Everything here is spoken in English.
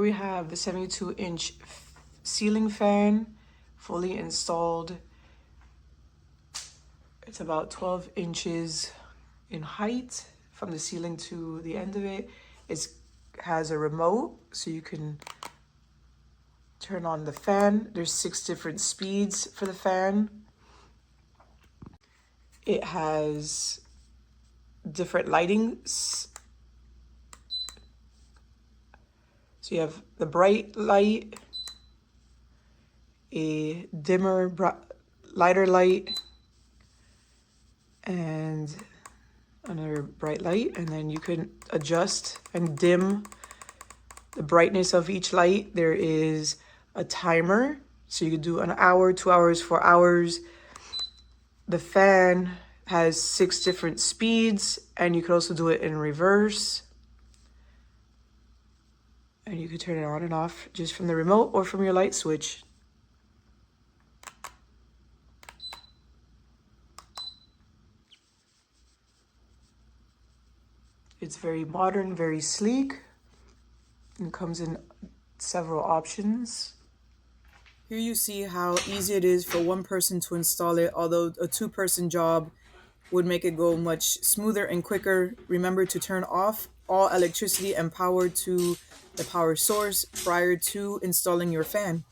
we have the 72-inch ceiling fan, fully installed. It's about 12 inches in height from the ceiling to the end of it. It has a remote, so you can turn on the fan. There's 6 different speeds for the fan. It has different lightings. So you have the bright light, a dimmer, lighter light, and another bright light. And then you can adjust and dim the brightness of each light. There is a timer, so you can do an hour, 2 hours, 4 hours. The fan has 6 different speeds, and you can also do it in reverse. And you can turn it on and off just from the remote or from your light switch. It's very modern, very sleek, and comes in several options. Here you see how easy it is for one person to install it, although a 2-person job would make it go much smoother and quicker. Remember to turn off all electricity and power to the power source prior to installing your fan.